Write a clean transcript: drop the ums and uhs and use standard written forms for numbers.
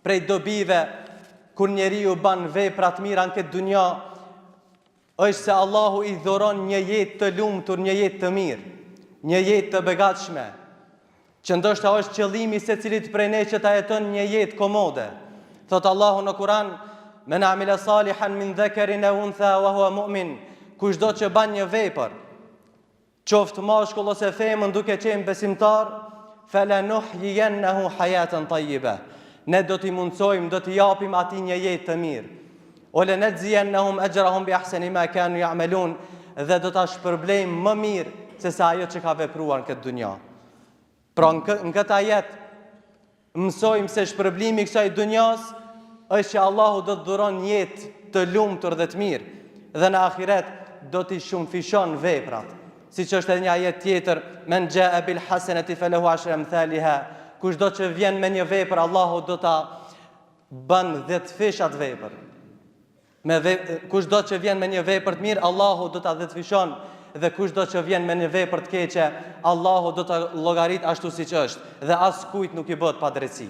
prej dobive kur njeriu ban vepra të mira në këtë dunja, është se Allahu i dhuron një jetë të lumtur, një jetë të mirë, një jetë të begatshme, që ndoshta është qëllimi se cilit prej ne që ta jeton një jetë komode. Thot Allahu në Kur'an: "Men amila salihan min dhakarin aw untha wa huwa mu'min", kushdo që ban një vepër, qoftë mashkull ose femën duke qenë besimtar, falanuhyiyannahu hayatan tayyiba, ne do t'i mundsojmë, do t'i japim atij një jetë të mirë. Olenadziyannahum ajrahum bi ahsani ma kanu ya'malun, dhe do ta shpërblejmë më mirë se sa ajo që ka vepruar në këtë dunja. Pra në këtë ajet mësojmë se shpërblimi i kësaj dunjas është që Allahu do të dhuron një jetë të lumtur dhe të mirë, dhe në ahiret do t'i shumëfishon veprat. Siç është edhe një ajet tjetër: "Men jaa bil hasanati falahu ashru amthaliha", kushdo që vjen me një vepër, Allahu do ta bën 10 fish atë vepër. Kushdo që vjen me një vepër të mirë, Allahu do ta 10 fishon, dhe kushdo që vjen me një vepër të keqe, Allahu do ta llogarit ashtu siç është, dhe as kujt nuk i bëhet padrejti.